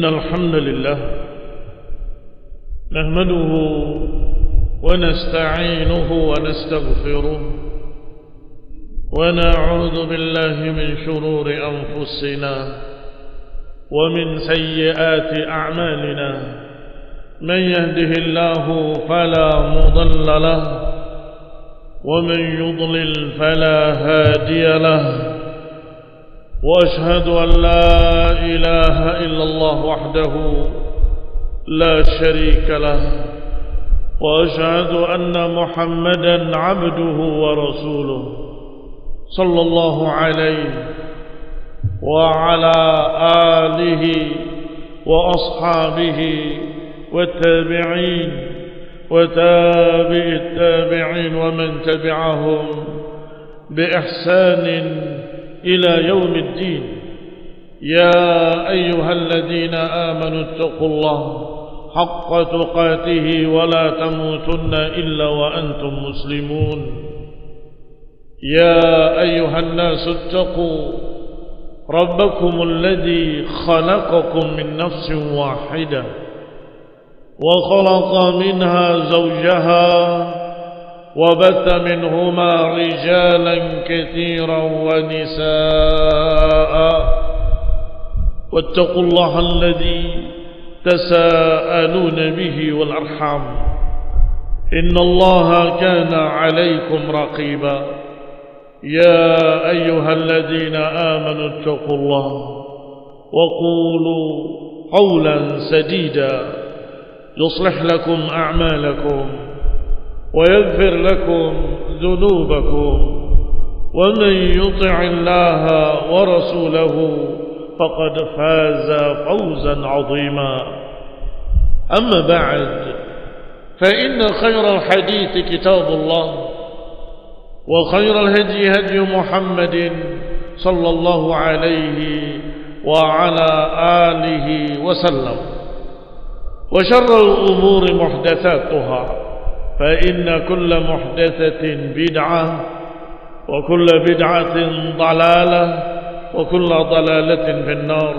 إن الحمد لله نحمده ونستعينه ونستغفره ونعوذ بالله من شرور أنفسنا ومن سيئات أعمالنا من يهده الله فلا مضل له ومن يضلل فلا هادي له وأشهد أن لا إله إلا الله وحده لا شريك له وأشهد أن محمدا عبده ورسوله صلى الله عليه وعلى آله وأصحابه والتابعين وتابع التابعين ومن تبعهم بإحسان إلى يوم الدين. يا أيها الذين آمنوا اتقوا الله حق تقاته ولا تموتن إلا وأنتم مسلمون. يا أيها الناس اتقوا ربكم الذي خلقكم من نفس واحدة وخلق منها زوجها وبث منهما رجالا كثيرا ونساء واتقوا الله الذي تساءلون به والأرحام إن الله كان عليكم رقيبا. يا أيها الذين آمنوا اتقوا الله وقولوا قولا سديدا يصلح لكم أعمالكم ويغفر لكم ذنوبكم ومن يطع الله ورسوله فقد فاز فوزا عظيما. أما بعد فإن خير الحديث كتاب الله وخير الهدي هدي محمد صلى الله عليه وعلى آله وسلم وشر الأمور محدثاتها فإن كل محدثة بدعة وكل بدعة ضلالة وكل ضلالة في النار.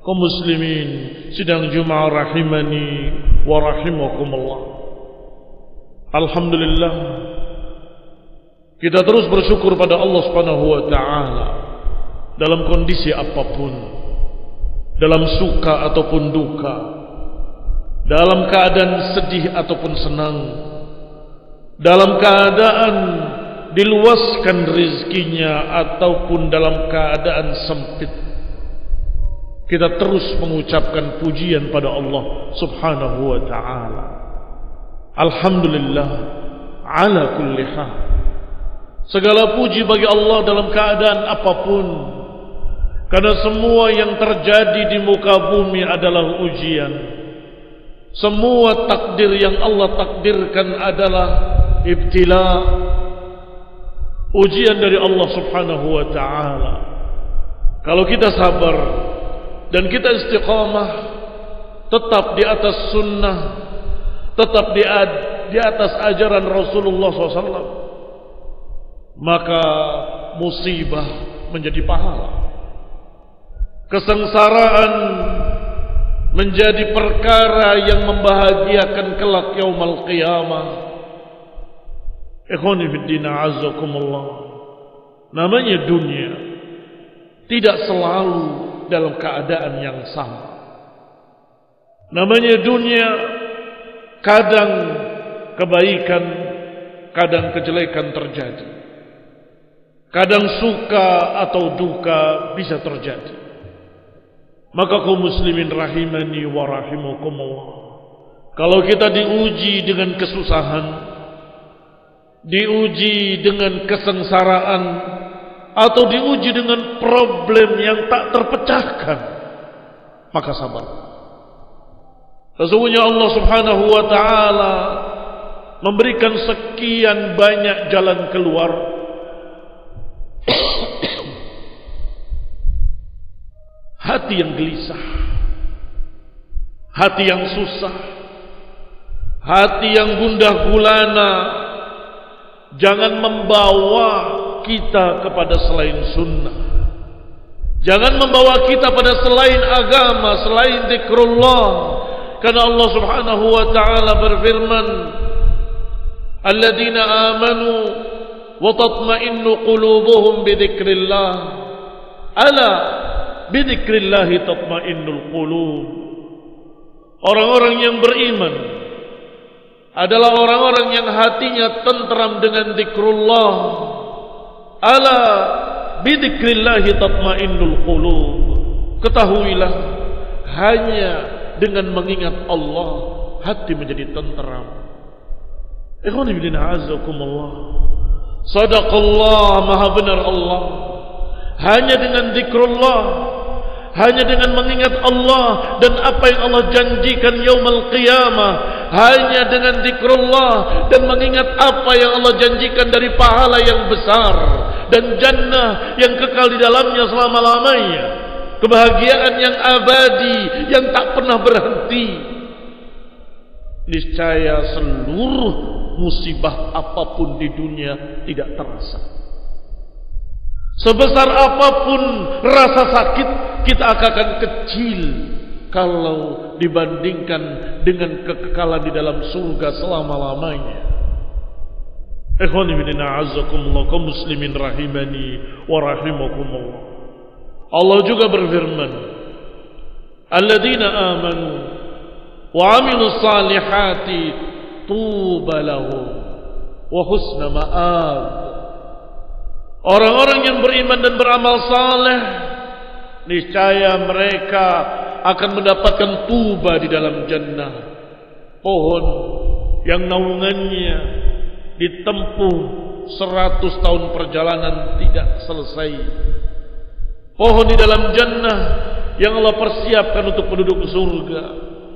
kaum muslimin sidang Jumat rahimani wa rahimakumullah. Alhamdulillah, kita terus bersyukur pada Allah Subhanahu wa taala dalam kondisi apapun, dalam suka ataupun duka, dalam keadaan sedih ataupun senang, dalam keadaan diluaskan rizkinya ataupun dalam keadaan sempit, kita terus mengucapkan pujian pada Allah Subhanahu wa ta'ala. Alhamdulillah ala kulli hal. Segala puji bagi Allah dalam keadaan apapun, karena semua yang terjadi di muka bumi adalah ujian. Semua takdir yang Allah takdirkan adalah ibtila, ujian dari Allah Subhanahu wa ta'ala. Kalau kita sabar dan kita istiqamah, tetap di atas sunnah, tetap di atas ajaran Rasulullah SAW, maka musibah menjadi pahala, kesengsaraan menjadi perkara yang membahagiakan kelak yaumul qiyamah. Ikhwani fiddin a'azzakumullah. Namanya dunia tidak selalu dalam keadaan yang sama. Namanya dunia kadang kebaikan, kadang kejelekan terjadi. Kadang suka atau duka bisa terjadi. Maka kaum muslimin rahimani wa rahimakumullah, kalau kita diuji dengan kesusahan, diuji dengan kesengsaraan, atau diuji dengan problem yang tak terpecahkan, maka sabar. Sesungguhnya Allah Subhanahu wa ta'ala memberikan sekian banyak jalan keluar hati yang gelisah, hati yang susah, hati yang gundah gulana, jangan membawa kita kepada selain sunnah. Jangan membawa kita pada selain agama, selain zikrullah. Karena Allah Subhanahu wa taala berfirman, "Alladzina amanu wa tatma'innu qulubuhum bi dzikrillah." Ala bi dzikrillah tatma'innul qulub. Orang-orang yang beriman adalah orang-orang yang hatinya tentram dengan zikrullah. Ala bi dzikrillah tatma'innul qulub. Ketahuilah, hanya dengan mengingat Allah hati menjadi tentram. Ikhwani fillah azakumullah. Sadaqallah, maha benar Allah. Hanya dengan zikrullah, hanya dengan mengingat Allah dan apa yang Allah janjikan yaumul qiyamah, hanya dengan zikrullah dan mengingat apa yang Allah janjikan dari pahala yang besar dan jannah yang kekal di dalamnya selama-lamanya, kebahagiaan yang abadi yang tak pernah berhenti. Niscaya seluruh musibah apapun di dunia tidak terasa. Sebesar apapun rasa sakit, kita akan kecil kalau dibandingkan dengan kekekalan di dalam surga selama-lamanya. Ikhwani fillah a'azzakumullah, kaum muslimin rahimani wa rahimakumullah. Allah juga berfirman, "Alladzina amanu wa 'amilus salihati tuba lahum wa husna ma'ab." Orang-orang yang beriman dan beramal saleh, niscaya mereka akan mendapatkan tuba di dalam jannah. Pohon yang naungannya ditempuh 100 tahun perjalanan tidak selesai. Pohon di dalam jannah yang Allah persiapkan untuk penduduk surga.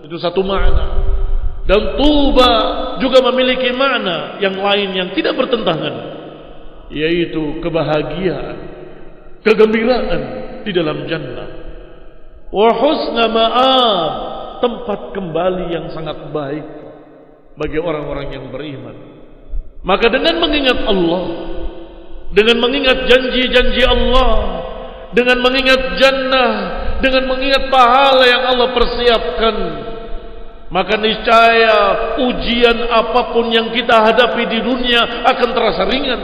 Itu satu makna. Dan tuba juga memiliki makna yang lain yang tidak bertentangan, yaitu kebahagiaan, kegembiraan di dalam jannah. Wa husna ma'ab, tempat kembali yang sangat baik bagi orang-orang yang beriman. Maka dengan mengingat Allah, dengan mengingat janji-janji Allah, dengan mengingat jannah, dengan mengingat pahala yang Allah persiapkan, maka niscaya ujian apapun yang kita hadapi di dunia akan terasa ringan.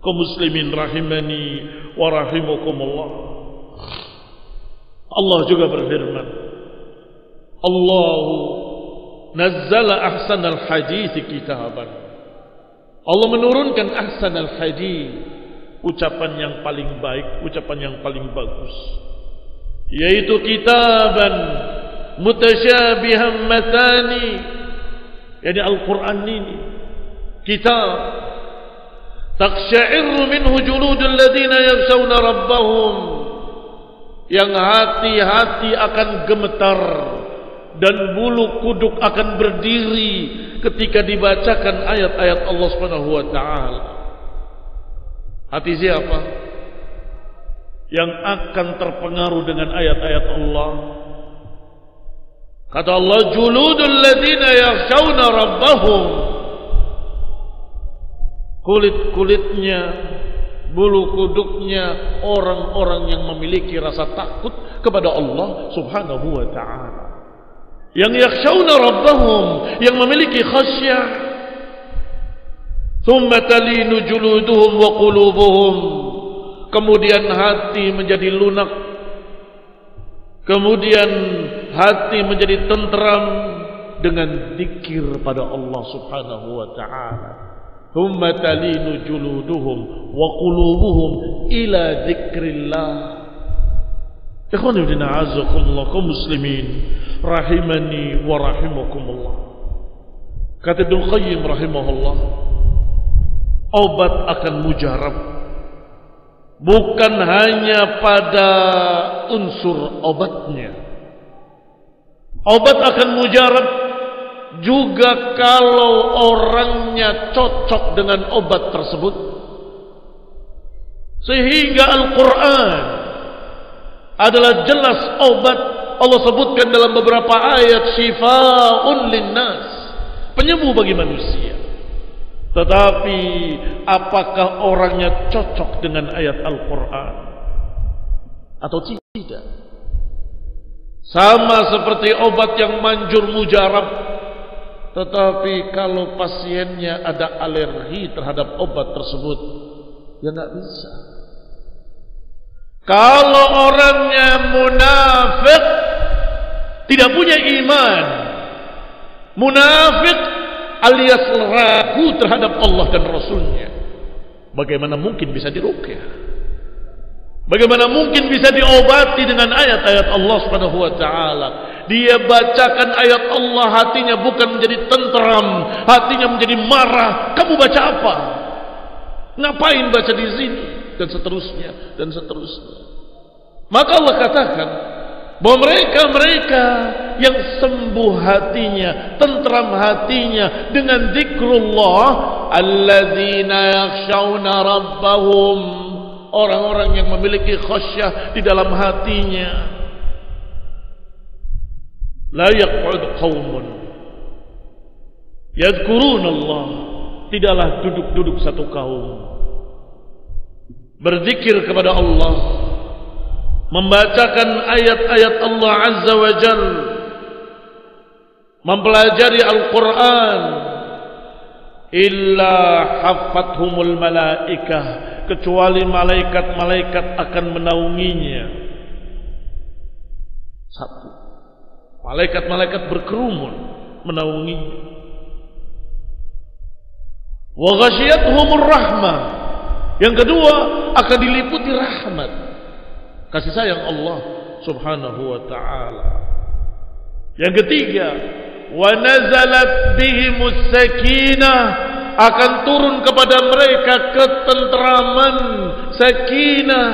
Kaum muslimin rahimani wa rahimakumullah. Allah juga berfirman, Allahu nazzala ahsanal hadits kitaban. Allah menurunkan ahsanal hadits, ucapan yang paling baik, ucapan yang paling bagus, yaitu kitaban mutasyabihan matani, yani Al-Quran ini kitab taqsya'irru minhu juludul ladzina yakhshawna rabbahum, yang hati-hati akan gemetar dan bulu kuduk akan berdiri ketika dibacakan ayat-ayat Allah Subhanahu wa taala. Hati siapa yang akan terpengaruh dengan ayat-ayat Allah? Kata Allah, juludul ladzina yakhshawna rabbahum, kulit-kulitnya, bulu kuduknya orang-orang yang memiliki rasa takut kepada Allah Subhanahu wa taala. Yang yakhshawna rabbahum, yang memiliki khasyah. Thumma talinu juluduhum wa qulubuhum, kemudian hati menjadi lunak, kemudian hati menjadi tentram dengan zikir pada Allah Subhanahu wa taala. Thumma talinu juluduhum wa qulubuhum ila dzikrillah. Ikhwan fillah a'azzakumullah, kaum muslimin rahimani wa rahimakumullah. Kata Ibnu Qayyim rahimahullah, obat akan mujarab bukan hanya pada unsur obatnya. Obat akan mujarab juga kalau orangnya cocok dengan obat tersebut. Sehingga Al-Quran adalah jelas obat. Allah sebutkan dalam beberapa ayat, syifa'un linnas, penyembuh bagi manusia. Tetapi apakah orangnya cocok dengan ayat Al-Quran? atau tidak. Sama seperti obat yang manjur mujarab, tetapi kalau pasiennya ada alergi terhadap obat tersebut, ya nggak bisa. Kalau orangnya munafik, tidak punya iman, munafik alias ragu terhadap Allah dan Rasulnya, bagaimana mungkin bisa diruqyah? Bagaimana mungkin bisa diobati dengan ayat-ayat Allah Subhanahu wa taala? Dia bacakan ayat Allah, hatinya bukan menjadi tentram, hatinya menjadi marah. Kamu baca apa? Ngapain baca di sini? Dan seterusnya, dan seterusnya. Maka Allah katakan bahwa mereka yang sembuh hatinya, tentram hatinya dengan zikrullah, alladzina yakhshawna rabbahum, orang-orang yang memiliki khasyah di dalam hatinya. La yaq'ud qaumun yadhkuruna Allah, tidaklah duduk-duduk satu kaum berzikir kepada Allah, membacakan ayat-ayat Allah Azza wa Jalla, mempelajari Al-Quran, illa haffathumul malaikah, kecuali malaikat-malaikat akan menaunginya. Satu, malaikat-malaikat berkerumun menaunginya. Wa ghasyiyatuhumur rahmah, yang kedua akan diliputi rahmat, kasih sayang Allah Subhanahu wa ta'ala. Yang ketiga, wa nazalat bihimus sakinah, akan turun kepada mereka ketentraman, sakinah.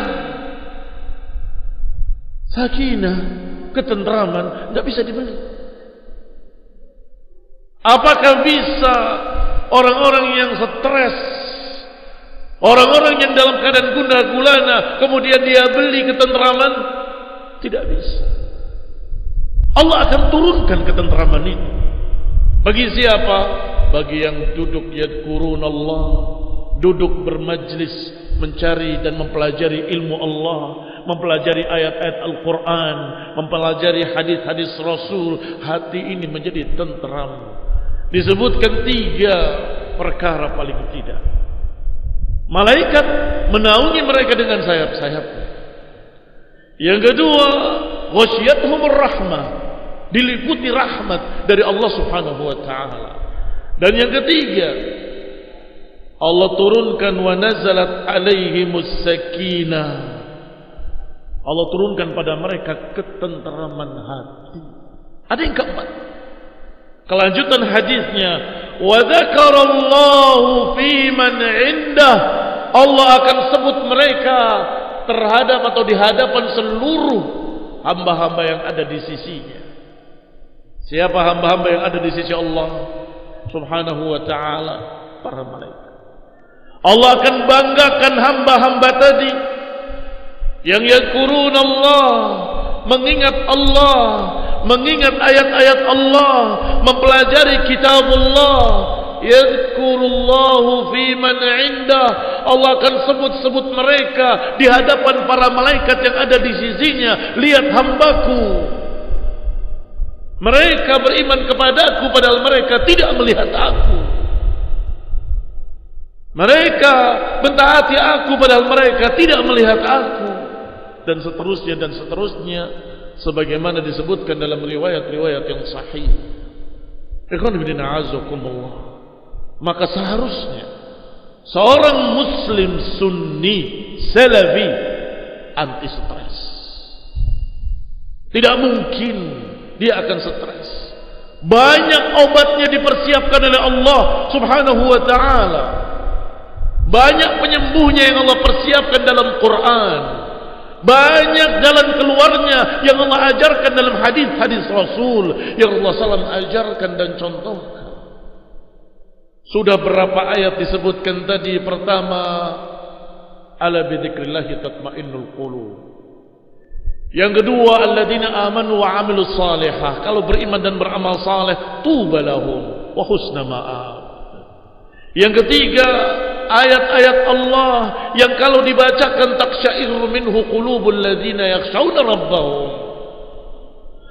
Sakinah, ketentraman, tidak bisa dibeli. Apakah bisa orang-orang yang stres, orang-orang yang dalam keadaan gundah gulana, kemudian dia beli ketentraman? Tidak bisa. Allah akan turunkan ketentraman itu. Bagi siapa? Bagi yang duduk yadhkurun Allah, duduk bermajlis mencari dan mempelajari ilmu Allah, mempelajari ayat-ayat Al-Quran, mempelajari hadis-hadis Rasul, hati ini menjadi tentram. Disebutkan 3 perkara paling tidak. Malaikat menaungi mereka dengan sayap-sayapnya. Yang kedua, ghasyiyatuhumur rahmah, diliputi rahmat dari Allah Subhanahu wa ta'ala. Dan yang ketiga, Allah turunkan wa nazalat alaihimus sakinah, Allah turunkan pada mereka ketentraman hati. Ada yang keempat, kelanjutan hadisnya, wa dzakarallahu fi man indah, Allah akan sebut mereka terhadap atau di hadapan seluruh hamba-hamba yang ada di sisinya. Siapa hamba-hamba yang ada di sisi Allah Subhanahu wa ta'ala? Para malaikat. Allah akan banggakan hamba-hamba tadi yang yadhkurun Allah, mengingat Allah, mengingat ayat-ayat Allah, mempelajari kitabullah. Yadhkurullahu fi man indah, Allah akan sebut-sebut mereka di hadapan para malaikat yang ada di sisinya. Lihat hambaku, mereka beriman kepadaku padahal mereka tidak melihat aku. Mereka mentaati aku padahal mereka tidak melihat aku. Dan seterusnya dan seterusnya, sebagaimana disebutkan dalam riwayat-riwayat yang sahih. Ikhwan fillah a'azzakumullah. Maka seharusnya seorang muslim sunni salafi anti stres. Tidak mungkin dia akan stres. Banyak obatnya dipersiapkan oleh Allah Subhanahu wa ta'ala. Banyak penyembuhnya yang Allah persiapkan dalam Quran. Banyak jalan keluarnya yang Allah ajarkan dalam hadis-hadis Rasul yang Allah SAW ajarkan dan contohkan. Sudah berapa ayat disebutkan tadi? Pertama, ala bidzikrillahi tatmainnul qulub. Yang kedua, alladzina amanu wa 'amilus salihah, kalau beriman dan beramal saleh, tuba lahum wa husna ma'ab. Yang ketiga, ayat-ayat Allah yang kalau dibacakan taksya'iru minhu qulubul ladzina yakhshawna rabbahum.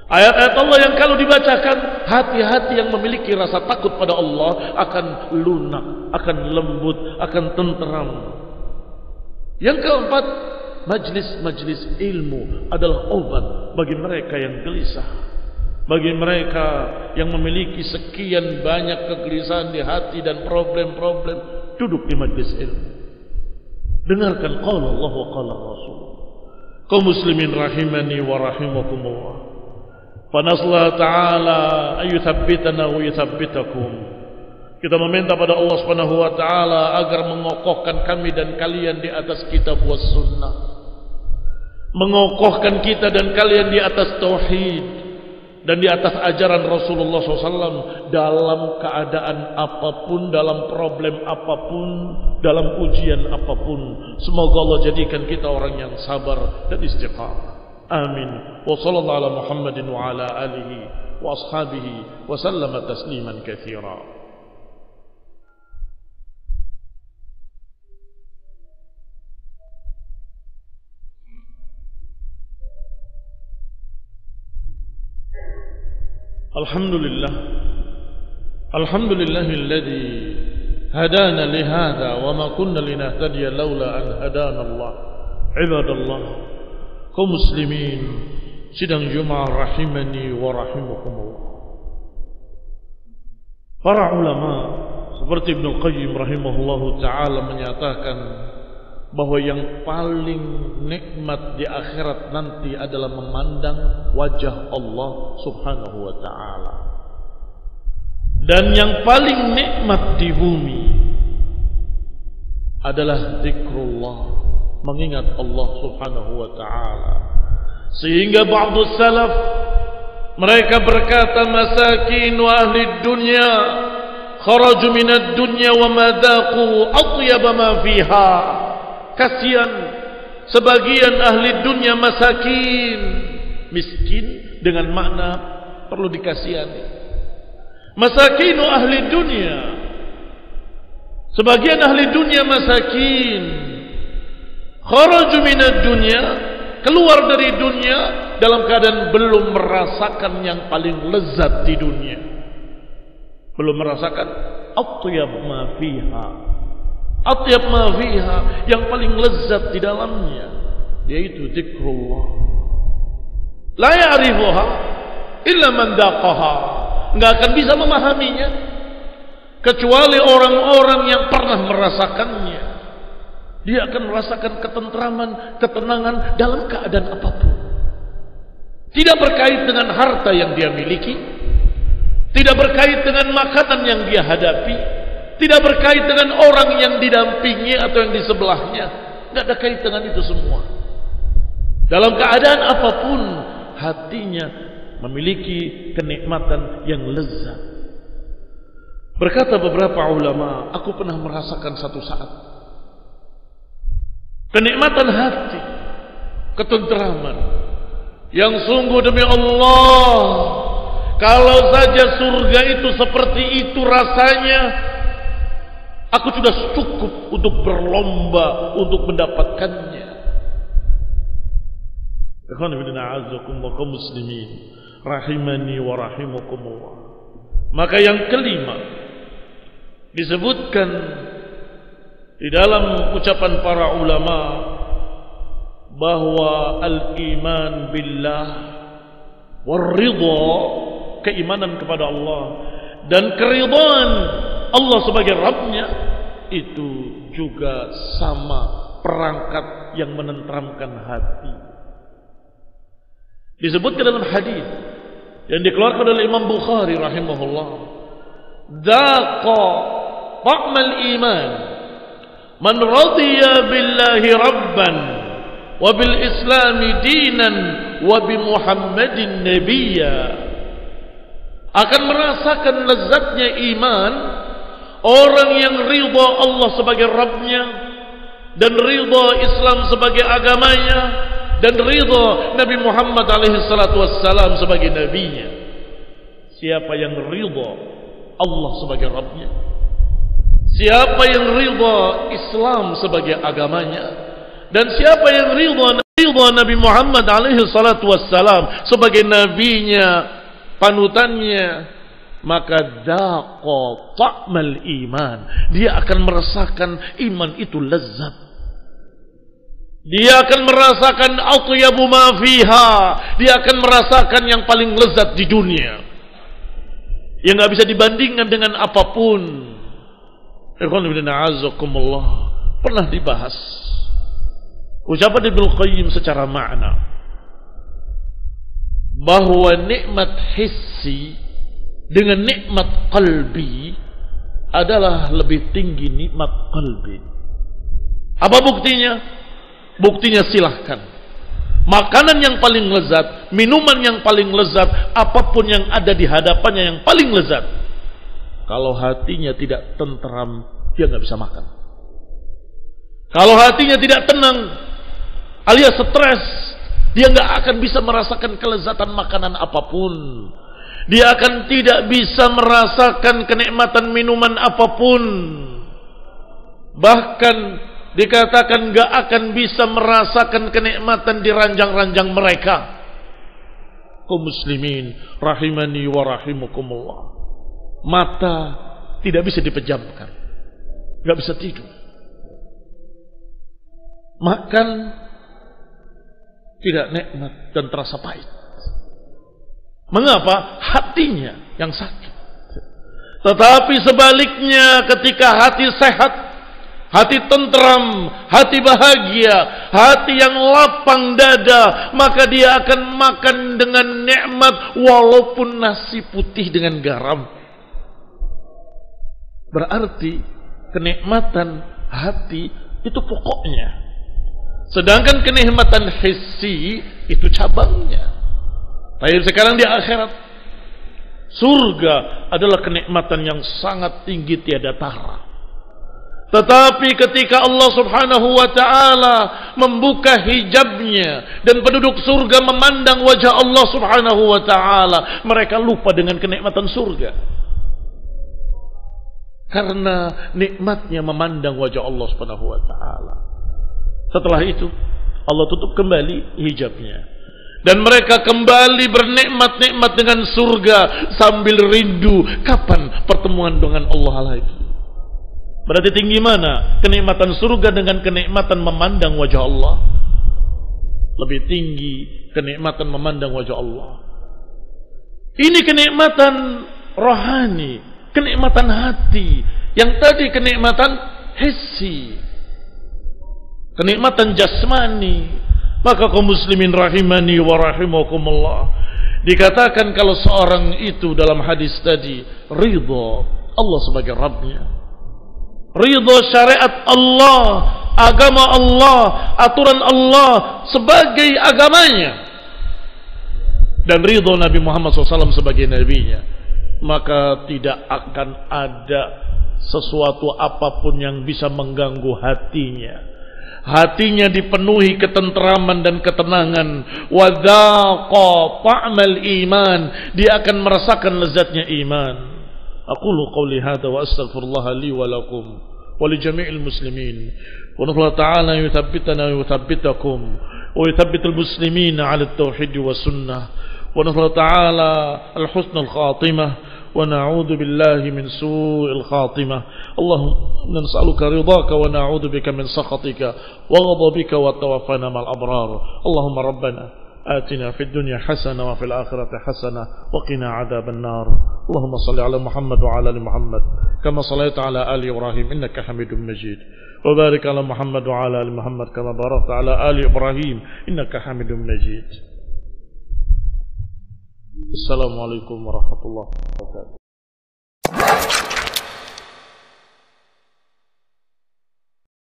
Ayat-ayat Allah yang kalau dibacakan, hati-hati yang memiliki rasa takut pada Allah akan lunak, akan lembut, akan tenteram. Yang keempat, majlis-majlis ilmu adalah obat bagi mereka yang gelisah, bagi mereka yang memiliki sekian banyak kegelisahan di hati dan problem-problem. Duduk di majlis ilmu, dengarkan qala Allah wa qala Rasul. Kaum muslimin rahimani wa rahimakumullah, fanaslah ta'ala ayyuthabbitana wa yuthabbitakum. Kita meminta pada Allah Subhanahu wa ta'ala agar mengokohkan kami dan kalian di atas kitab was sunnah, mengokohkan kita dan kalian di atas tauhid dan di atas ajaran Rasulullah SAW dalam keadaan apapun, dalam problem apapun, dalam ujian apapun. Semoga Allah jadikan kita orang yang sabar dan istiqamah. Amin. Wa sallallahu ala Muhammadin wa ala alihi wa ashabihi wa sallama tasliman katsira. Alhamdulillah, alhamdulillahilladzi hadana lihada wa ma kunna linahtadiya laula an hadana Allah. Ibadallah, kaum muslimin sidang Jumat rahimani wa rahimakumullah. Para ulama seperti Ibnu Qayyim rahimahullahu taala menyatakan bahwa yang paling nikmat di akhirat nanti adalah memandang wajah Allah Subhanahu wa ta'ala. Dan yang paling nikmat di bumi adalah zikrullah, mengingat Allah Subhanahu wa ta'ala. Sehingga ba'du salaf mereka berkata, masakin wa ahli dunya kharaju minad dunya wa madaqu atyaba ma fiha. Kasihan sebagian ahli dunia masakin, miskin dengan makna perlu dikasihani. Masakinu ahli dunia, sebagian ahli dunia masakin, kharaju minad dunya, keluar dari dunia dalam keadaan belum merasakan yang paling lezat di dunia, belum merasakan atyab ma fiha. Atyab ma fiha, yang paling lezat di dalamnya, yaitu zikrullah. La ya'rifuha illa man daqaha. Enggak akan bisa memahaminya kecuali orang-orang yang pernah merasakannya. Dia akan merasakan ketentraman, ketenangan dalam keadaan apapun. Tidak berkait dengan harta yang dia miliki, tidak berkait dengan makanan yang dia hadapi, tidak berkait dengan orang yang didampingi atau yang di sebelahnya. Tidak ada kait dengan itu semua. Dalam keadaan apapun, hatinya memiliki kenikmatan yang lezat. Berkata beberapa ulama, aku pernah merasakan satu saat kenikmatan hati, ketentraman yang sungguh demi Allah, kalau saja surga itu seperti itu rasanya, aku sudah cukup untuk berlomba untuk mendapatkannya. Ikhwan fillah a'azzakumullah, kaum muslimin rahimani wa rahimakumullah. Maka yang kelima disebutkan di dalam ucapan para ulama bahwa al-iman billah war-ridha, keimanan kepada Allah dan keridhaan Allah sebagai Rabbnya, itu juga sama perangkat yang menenteramkan hati. Disebutkan dalam hadis yang dikeluarkan oleh Imam Bukhari rahimahullah, "Daqa ta'mal iman man radiya billahi rabban wa bil islami dinan wa bi Muhammadin nabiyya." Akan merasakan lezatnya iman orang yang ridha Allah sebagai Rabbnya dan ridha Islam sebagai agamanya dan ridha Nabi Muhammad alaihi salatu wassalam sebagai nabinya. Siapa yang ridha Allah sebagai Rabbnya, Siapa yang ridha Islam sebagai agamanya, dan siapa yang ridha Nabi Muhammad alaihi salatu wassalam sebagai nabinya, panutannya, maka daqa ta'mal iman. Dia akan merasakan iman itu lezat. Dia akan merasakan atyabu ma fiha. Dia akan merasakan yang paling lezat di dunia, yang enggak bisa dibandingkan dengan apapun. Ikhwan fillah azakumullah, pernah dibahas ucapan Ibnu Qayyim secara makna bahwa nikmat hissi dengan nikmat qalbi adalah lebih tinggi nikmat qalbi. Apa buktinya? Buktinya silahkan. Makanan yang paling lezat, minuman yang paling lezat, apapun yang ada di hadapannya yang paling lezat, kalau hatinya tidak tentram, dia nggak bisa makan. Kalau hatinya tidak tenang alias stres, dia nggak akan bisa merasakan kelezatan makanan apapun. Dia akan tidak bisa merasakan kenikmatan minuman apapun. Bahkan dikatakan nggak akan bisa merasakan kenikmatan di ranjang-ranjang mereka. Kaum muslimin rahimani wa rahimakumullah. Mata tidak bisa dipejamkan, nggak bisa tidur. Makan tidak nikmat dan terasa pahit. Mengapa? Hatinya yang sakit. Tetapi sebaliknya, ketika hati sehat, hati tentram, hati bahagia, hati yang lapang dada, maka dia akan makan dengan nikmat walaupun nasi putih dengan garam. Berarti kenikmatan hati itu pokoknya. Sedangkan kenikmatan hissi itu cabangnya. Tapi sekarang di akhirat, surga adalah kenikmatan yang sangat tinggi tiada tara. Tetapi ketika Allah subhanahu wa ta'ala membuka hijabnya dan penduduk surga memandang wajah Allah subhanahu wa ta'ala, mereka lupa dengan kenikmatan surga. Karena nikmatnya memandang wajah Allah subhanahu wa ta'ala. Setelah itu Allah tutup kembali hijabnya, dan mereka kembali bernikmat-nikmat dengan surga sambil rindu kapan pertemuan dengan Allah lagi. Berarti tinggi mana kenikmatan surga dengan kenikmatan memandang wajah Allah? Lebih tinggi kenikmatan memandang wajah Allah. Ini kenikmatan rohani, kenikmatan hati. Yang tadi kenikmatan hissi, kenikmatan jasmani. Maka kaum muslimin rahimani wa rahimakumullah, dikatakan kalau seorang itu dalam hadis tadi ridha Allah sebagai Rabbnya, ridha syariat Allah, agama Allah, aturan Allah sebagai agamanya, dan ridha Nabi Muhammad SAW sebagai nabinya, maka tidak akan ada sesuatu apapun yang bisa mengganggu hatinya. Hatinya dipenuhi ketentraman dan ketenangan. Wadzaqa ta'mal iman. Dia akan merasakan lezatnya iman. Aqulu qawli hadza wa astaghfirullah li wa lakum wa li jami'il muslimin. Wa nas'alullaha ta'ala yuthabbitana wa yuthabbitakum wa yuthabbitul muslimina 'ala at-tauhid wa sunnah. Wa nas'alullaha ta'ala al-husnal khatimah ونعوذ بالله من سوء الخاتمة. اللهم نسألك رضاك ونعوذ بك من سخطك وغضبك وتوفنا مع الأبرار. اللهم ربنا آتنا في الدنيا حسنة وفي الآخرة حسنة وقنا عذاب النار. اللهم صل على محمد وعلى آل محمد كما صليت على آل إبراهيم إنك حميد مجيد. وبارك على محمد وعلى آل محمد كما باركت على آل إبراهيم إنك حميد مجيد. Assalamualaikum warahmatullahi wabarakatuh.